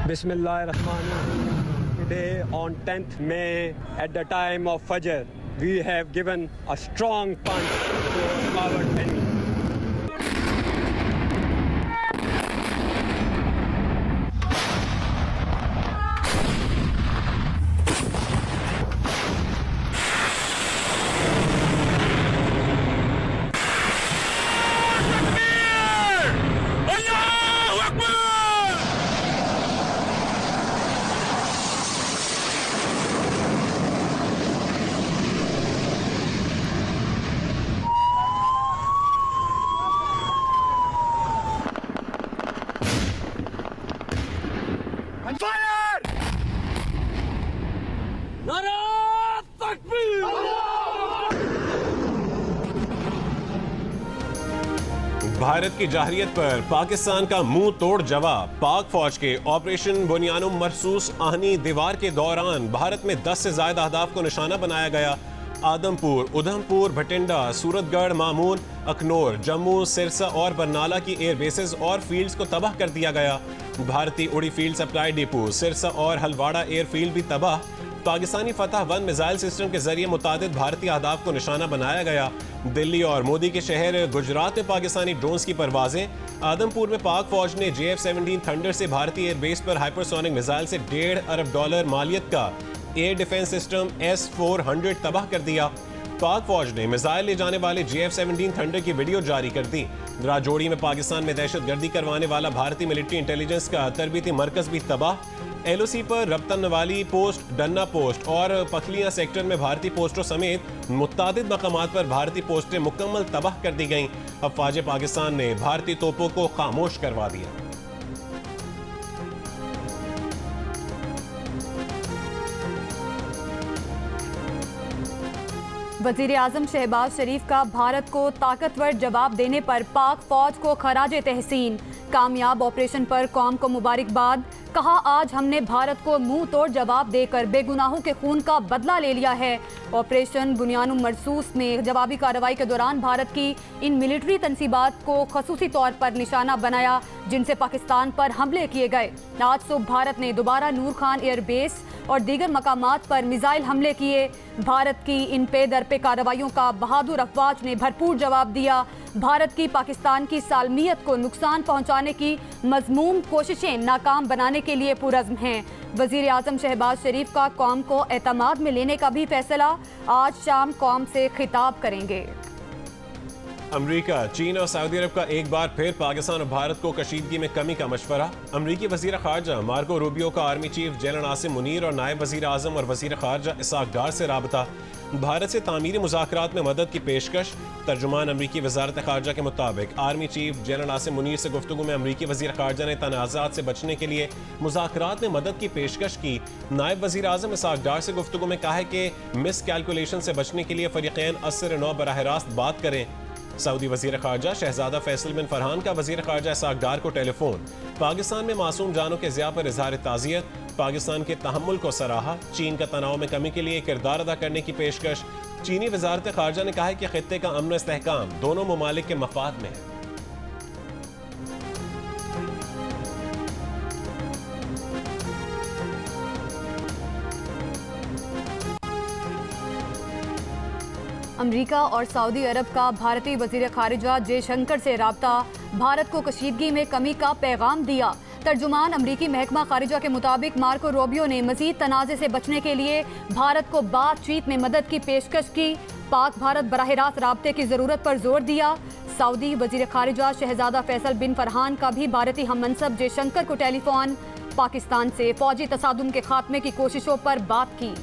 Bismillahirrahmanirrahim. Today on 10th May at the time of Fajr, we have given a strong punch to our enemy. Bharat की जाहिरियत पर पाकिस्तान का मुंह तोड़ जवाब। पाक फौज के ऑपरेशन बुनियानुम मरसूस आहनी दीवार के दौरान भारत में 10 से ज्यादा अहदाफ को निशाना बनाया गया। आदमपुर, उधमपुर, भटिंडा, सूरतगढ़, मामून, अखनौर, जम्मू, सिरसा और बरनाला की एयर बेसेस और फील्ड्स को तबाह कर दिया गया। भारतीय उड़ी फील्ड सप्लाई डिपो सिरसा और हलवाड़ा एयरफील्ड भी तबाह। पाकिस्तानी फतह 1 मिसाइल सिस्टम के जरिए मुतादिद भारतीय अहदाफ को निशाना बनाया गया। दिल्ली और मोदी के शहर गुजरात में पाकिस्तानी ड्रोन्स की परवाजें। आदमपुर में पाक फौज ने JF-17 थंडर से भारतीय एयरबेस पर हाइपरसोनिक मिसाइल से $1.5 अरब मालियत का एयर डिफेंस सिस्टम S-400 तबाह कर दिया। पाक फौज ने मिसाइल ले जाने वाले JF-17 थंडर की वीडियो जारी कर दी। राजौरी में पाकिस्तान में दहशतगर्दी करवाने वाला भारतीय मिलिट्री इंटेलिजेंस का तरबीती मरकज भी तबाह। LOC पर रब्तन वाली पोस्ट, डन्ना पोस्ट और पखलियां सेक्टर में भारतीय पोस्टों समेत मुत्तादिद मकामात पर भारतीय पोस्टें मुकम्मल तबाह कर दी गईं। अफवाज पाकिस्तान ने भारतीय तोपों को खामोश करवा दिया। वजीर आजम शहबाज शरीफ का भारत को ताकतवर जवाब देने पर पाक फौज को खराजे तहसीन। कामयाब ऑपरेशन पर कौम को मुबारकबाद। कहा, आज हमने भारत को मुंह तोड़ जवाब देकर बेगुनाहों के खून का बदला ले लिया है। ऑपरेशन बुनियानुम मरसूस में जवाबी कार्रवाई के दौरान भारत की इन मिलिट्री तनसीबात को खसूसी तौर पर निशाना बनाया जिनसे पाकिस्तान पर हमले किए गए। आज सुबह भारत ने दोबारा नूर खान एयरबेस और दीगर मकामात पर मिसाइल हमले किए। भारत की इन पे दर पे कार्रवाइयों का बहादुर अफवाज ने भरपूर जवाब दिया। भारत की पाकिस्तान की सालमियत को नुकसान पहुंचाने की मज़मूम कोशिशें नाकाम बनाने के लिए पुरज़्म हैं। वज़ीर आज़म शहबाज शरीफ का कौम को एतमाद में लेने का भी फैसला। आज शाम कौम से खिताब करेंगे। अमरीका, चीन और सऊदी अरब का एक बार फिर पाकिस्तान और भारत को कशीदगी में कमी का मशवरा। अमरीकी वज़ीर ख़ारजा मार्को रूबियो का army chief general Asim Munir और नायब वज़ीर आज़म और वज़ीर ख़ारजा इसाक डार से राबता। भारत से तामीरी मुज़ाकरात में मदद की पेशकश। तर्जुमान अमरीकी वज़ारत ख़ारजा के मुताबिक army chief general Asim Munir से गुफ्तगू में अमरीकी वज़ीर ख़ारजा ने तनाज़ात से बचने के लिए मुज़ाकरात में मदद की पेशकश की। नायब वज़ीर आज़म इसाक डार से गुफ्तगू में कहा है कि मिस कैलकुलेशन से बचने के लिए फ़रीक़ैन असर नौ बराह रास्त बात करें। सऊदी वज़ीर ख़ारजा शहज़ादा फैसल बिन फरहान का वज़ीर ख़ारजा इसाक डार को टेलीफोन। पाकिस्तान में मासूम जानों के ज़िया पर इज़हार ताज़ियत। पाकिस्तान के तहम्मुल को सराहा। चीन का तनाव में कमी के लिए किरदार अदा करने की पेशकश। चीनी वज़ारत ख़ारजा ने कहा है कि ख़ित्ते का अमन इस्तेहकाम दोनों ममालिक के मफाद में है। अमरीका और सऊदी अरब का भारतीय वज़ीर ख़ारिजा जयशंकर से राब्ता। भारत को कशीदगी में कमी का पैगाम दिया। तर्जुमान अमरीकी महकमा ख़ारिजा के मुताबिक मार्को रूबियो ने मज़ीद तनाज़े से बचने के लिए भारत को बातचीत में मदद की पेशकश की। पाक भारत बराह रास्त राब्ते की ज़रूरत पर जोर दिया। सऊदी वज़ीर ख़ारिजा शहज़ादा फैसल बिन फरहान का भी भारतीय हम मनसब जयशंकर को टेलीफोन। पाकिस्तान से फ़ौजी तसादुम के खात्मे की कोशिशों पर बात की।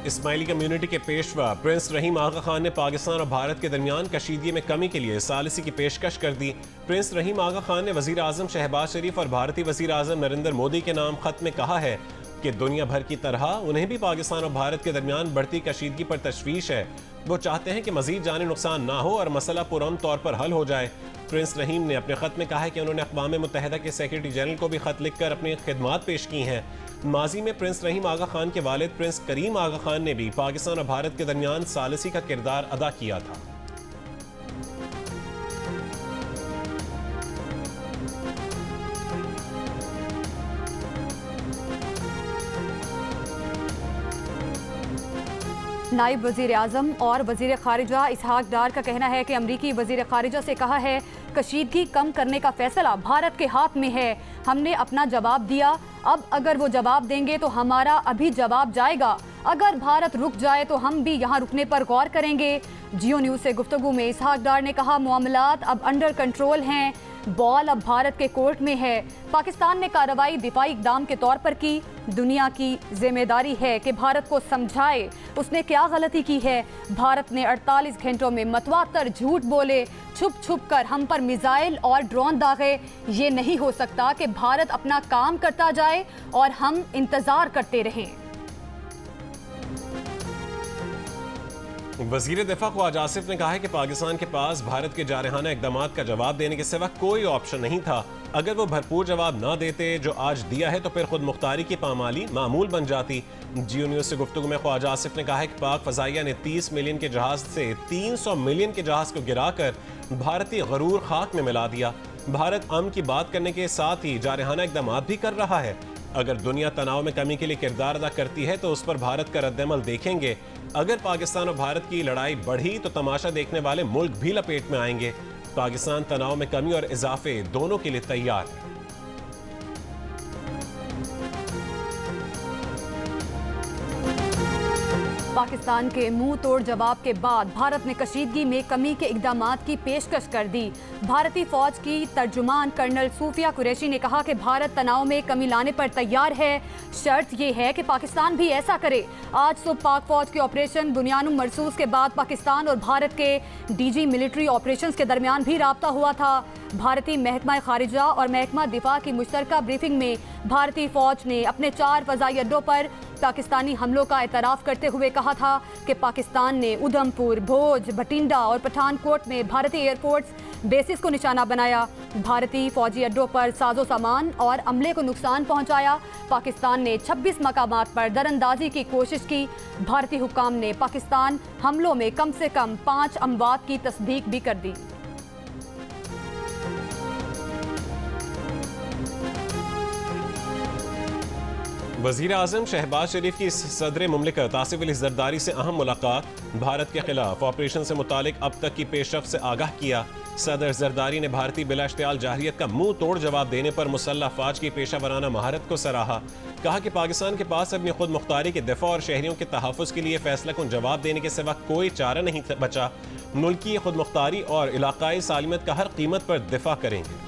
इस्माइली कम्युनिटी के पेशवा प्रिंस रहीम आगा खान ने पाकिस्तान और भारत के दरमियान कशीदगी में कमी के लिए सालिसी की पेशकश कर दी। प्रिंस रहीम आगा खान ने वज़ीर आज़म शहबाज शरीफ और भारतीय वज़ीर आज़म नरेंद्र मोदी के नाम खत में कहा है कि दुनिया भर की तरह उन्हें भी पाकिस्तान और भारत के दरमियान बढ़ती कशीदगी पर तशवीश है। वो चाहते हैं कि मजीद जानी नुकसान ना हो और मसला पुरअमन तौर पर हल हो जाए। प्रिंस रहीम ने अपने खत में कहा है कि उन्होंने अक़वाम मुत्तहिदा के सेक्रेटरी जनरल को भी खत लिखकर अपनी खिदमात पेश की हैं। माजी में प्रिंस रहीम आगा खान के वालिद प्रिंस करीम आगा खान ने भी पाकिस्तान और भारत के दरमियान सालिसी का किरदार अदा किया था। नायब वजीर आजम और वजीर खारिजा इसहाक डार का कहना है कि अमरीकी वजीर खारिजा से कहा है कशीदगी कम करने का फैसला भारत के हाथ में है। हमने अपना जवाब दिया, अब अगर वो जवाब देंगे तो हमारा अभी जवाब जाएगा। अगर भारत रुक जाए तो हम भी यहाँ रुकने पर गौर करेंगे। जियो न्यूज़ से गुफ्तगू में इसहाक डार ने कहा मामलात अब अंडर कंट्रोल हैं, बॉल अब भारत के कोर्ट में है। पाकिस्तान ने कार्रवाई दिफाई इकदाम के तौर पर की। दुनिया की जिम्मेदारी है कि भारत को समझाए उसने क्या गलती की है। भारत ने 48 घंटों में मतवातर झूठ बोले, छुप छुप कर हम पर मिसाइल और ड्रोन दागे। ये नहीं हो सकता कि भारत अपना काम करता जाए और हम इंतजार करते रहें। वजीर दिफा ख्वाजा आसिफ ने कहा है कि पाकिस्तान के पास भारत के जारहाना इकदामात का जवाब देने के सिवा कोई ऑप्शन नहीं था। अगर वो भरपूर जवाब ना देते जो आज दिया है तो फिर खुद मुख्तारी की पामाली मामूल बन जाती। जियो न्यूज़ से गुफ्तगू में ख्वाजा आसिफ ने कहा है कि पाक फजाइया ने 30 मिलियन के जहाज से 300 मिलियन के जहाज को गिराकर भारतीय गरूर खाक में मिला दिया। भारत अमन की बात करने के साथ ही जारहाना इकदामात भी कर रहा है। अगर दुनिया तनाव में कमी के लिए किरदार अदा करती है तो उस पर भारत का रद्दमल देखेंगे। अगर पाकिस्तान और भारत की लड़ाई बढ़ी तो तमाशा देखने वाले मुल्क भी लपेट में आएंगे। पाकिस्तान तनाव में कमी और इजाफे दोनों के लिए तैयार है। पाकिस्तान के मुंह तोड़ जवाब के बाद भारत ने कशीदगी में कमी के इकदामात की पेशकश कर दी। भारतीय फौज की तर्जुमान कर्नल सूफिया कुरैशी ने कहा कि भारत तनाव में कमी लाने पर तैयार है, शर्त यह है कि पाकिस्तान भी ऐसा करे। आज सुबह पाक फौज के ऑपरेशन बुनियानुम मरसूस के बाद पाकिस्तान और भारत के डीजी मिलिट्री ऑपरेशंस के दरमियान भी राब्ता हुआ था। भारतीय महकमा खारिजा और महकमा दिफा की मुश्तरका ब्रीफिंग में भारतीय फौज ने अपने 4 फ़ज़ाई अड्डों पर पाकिस्तानी हमलों का एतराफ़ करते हुए कहा था कि पाकिस्तान ने उधमपुर, भोज, भटिंडा और पठानकोट में भारतीय एयरफोर्स बेसिस को निशाना बनाया। भारतीय फौजी अड्डों पर साजो सामान और अमले को नुकसान पहुंचाया। पाकिस्तान ने 26 मकामात पर दरअंदाजी की कोशिश की। भारतीय हुक्काम ने पाकिस्तान हमलों में कम से कम 5 अमवात की तस्दीक भी कर दी। वज़ीर आज़म शहबाज शरीफ की सदर मुमलिकत आसिफ अली ज़रदारी से अहम मुलाकात। भारत के खिलाफ ऑपरेशन से मुतालिक अब तक की पेशरफ्त से आगाह किया। सदर ज़रदारी ने भारतीय बिलाश्तियाल जाहिरियत का मुंह तोड़ जवाब देने पर मुसल्लह फ़ौज की पेशा वराना महारत को सराहा। कहा कि पाकिस्तान के पास अपनी खुद मुख्तारी के दिफा और शहरियों के तहफ़्फ़ुज़ के लिए फैसला कुन जवाब देने के सिवा कोई चारा नहीं बचा। मुल्क की खुद मुख्तारी और इलाकाई सालिमत का हर कीमत पर दिफा करेंगे।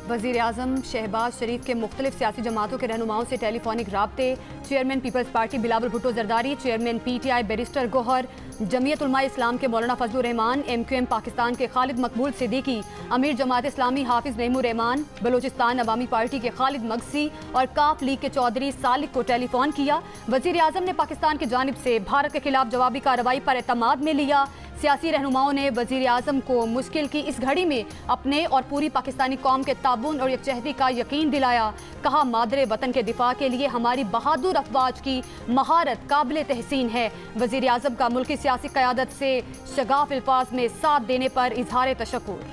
वज़ीर आज़म शहबाज शरीफ के मुख्तलिफ सियासी जमातों के रहनुमाओं से टेलीफोनिक राब्ते। Chairman Peoples Party Bilawal Bhutto Zardari, chairman PTI barrister Gohar, Jamiat Ulema Islam के मौलाना फजलुर रहमान, MQM पाकिस्तान के खालिद मकबूल सिद्दीकी, अमीर जमात इस्लामी हाफिज नईमुर रहमान, बलोचिस्तान अवामी पार्टी के खालिद मगसी और काफ लीग के चौधरी सालिक को टेलीफोन किया। वज़ीर आज़म ने पाकिस्तान की जानिब से भारत के खिलाफ जवाबी कार्रवाई पर एतमाद में लिया। सियासी रहनुमाओं ने वज़ीर आज़म को मुश्किल की इस घड़ी में अपने और पूरी पाकिस्तानी कौम के ताबून और यकजहती का यकीन दिलाया। कहा मादरे वतन के दिफा के लिए हमारी बहादुर अफवाज की महारत काबिल तहसीन है। वज़ीर आज़म का मुल्की सियासी क़यादत से शगाफ अल्फाज में साथ देने पर इजहार तशक्कुर।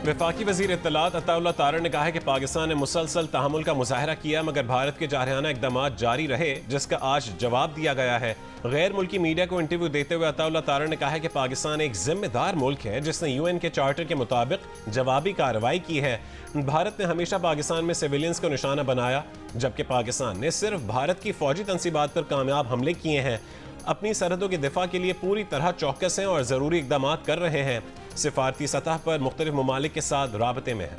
वफाकी वज़ीर इत्तलात अताउल्लाह तारड़ ने कहा है कि पाकिस्तान ने मुसलसल तहमुल का मुजाहरा किया मगर भारत के जारहाना इक़दामात जारी रहे जिसका आज जवाब दिया गया है। गैर मुल्की मीडिया को इंटरव्यू देते हुए अताउल्लाह तारड़ ने कहा है कि पाकिस्तान एक जिम्मेदार मुल्क है जिसने UN के चार्टर के मुताबिक जवाबी कार्रवाई की है। भारत ने हमेशा पाकिस्तान में सिविलियंस को निशाना बनाया जबकि पाकिस्तान ने सिर्फ भारत की फौजी तनसीबात पर कामयाब हमले किए हैं। अपनी सरहदों के दिफा के लिए पूरी तरह चौकस हैं और ज़रूरी इक़दाम कर रहे हैं। सिफारती सतह पर मुख्तलिफ ममालिक के साथ राबते में है।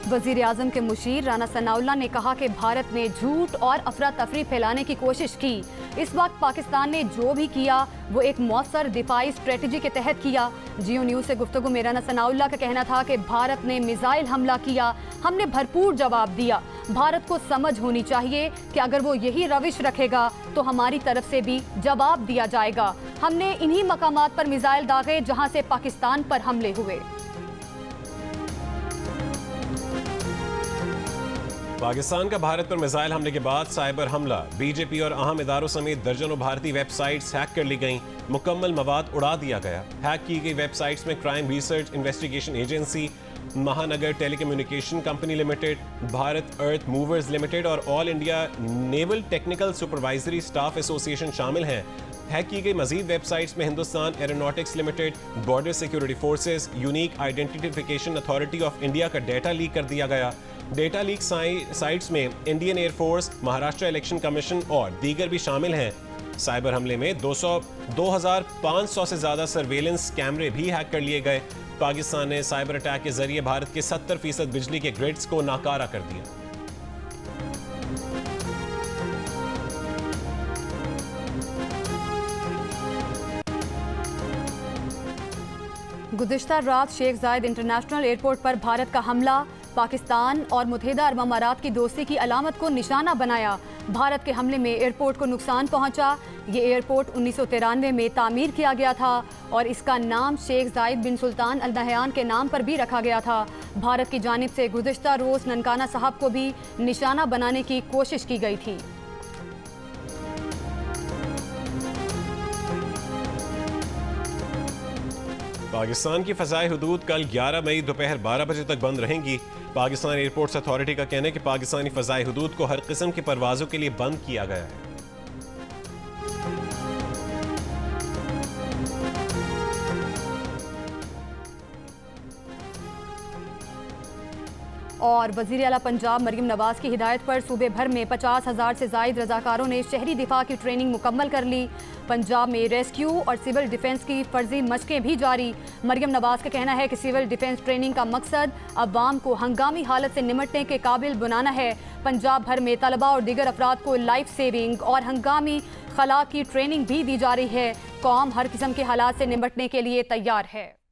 वज़ीर आज़म के मुशीर राना सनाउल्लाह ने कहा कि भारत ने झूठ और अफरा तफरी फैलाने की कोशिश की। इस वक्त पाकिस्तान ने जो भी किया वो एक मौसर दिफाई स्ट्रेटजी के तहत किया। जियो न्यूज़ से गुफ्तगू में राना सनाउल्लाह का कहना था कि भारत ने मिसाइल हमला किया, हमने भरपूर जवाब दिया। भारत को समझ होनी चाहिए कि अगर वो यही रविश रखेगा तो हमारी तरफ से भी जवाब दिया जाएगा। हमने इन्हीं मकामात पर मिसाइल दागे जहां से पाकिस्तान पर हमले हुए। पाकिस्तान का भारत पर मिसाइल हमले के बाद साइबर हमला, बीजेपी और अहम इदारों समेत दर्जनों भारतीय वेबसाइट्स हैक कर ली गईं, मुकम्मल मवाद उड़ा दिया गया। हैक की गई वेबसाइट्स में क्राइम रिसर्च इन्वेस्टिगेशन एजेंसी, महानगर टेलीकम्युनिकेशन कंपनी लिमिटेड, भारत अर्थ मूवर्स लिमिटेड और all India naval technical supervisory staff association शामिल हैं। हैक की गई मजीद वेबसाइट्स में Hindustan aeronautics limited, border security forces, unique identification authority of India का डेटा लीक कर दिया गया। डेटा लीक साइट्स में Indian air force, Maharashtra election commission और दीगर भी शामिल हैं। साइबर हमले में 2500 से ज़्यादा सर्वेलेंस कैमरे भी हैक कर लिए गए। पाकिस्तान ने साइबर अटैक के जरिए भारत के 70% बिजली के ग्रिड्स को नाकारा कर दिया। गुज़िश्ता रात शेख जायद इंटरनेशनल एयरपोर्ट पर भारत का हमला, पाकिस्तान और मुत्तहिदा अरब अमारात की दोस्ती की अलामत को निशाना बनाया। भारत के हमले में एयरपोर्ट को नुकसान पहुंचा। ये एयरपोर्ट 1993 में तामीर किया गया था और इसका नाम शेख जायद बिन सुल्तान अल नहयान के नाम पर भी रखा गया था। भारत की जानिब से गुज़िश्ता रोज़ ननकाना साहब को भी निशाना बनाने की कोशिश की गई थी। पाकिस्तान की फ़ज़ाई हुदूद कल 11 मई दोपहर 12 बजे तक बंद रहेंगी। पाकिस्तान एयरपोर्ट्स अथॉरिटी का कहना है कि पाकिस्तानी फ़ज़ाई हुदूद को हर किस्म की परवाज़ों के लिए बंद किया गया है। और वज़ीर आला पंजाब मरीम नवाज की हिदायत पर सूबे भर में 50,000 से ज़ायद रज़ाकारों ने शहरी दिफा की ट्रेनिंग मुकम्मल कर ली। पंजाब में रेस्क्यू और सिविल डिफेंस की फ़र्जी मशक़ें भी जारी। मरीम नवाज का कहना है कि सिविल डिफेंस ट्रेनिंग का मकसद अवाम को हंगामी हालत से निमटने के काबिल बनाना है। पंजाब भर में तलबा और दीगर अफराद को लाइफ सेविंग और हंगामी खला की ट्रेनिंग भी दी जा रही है। कौम हर किस्म के हालात से निमटने के लिए तैयार है।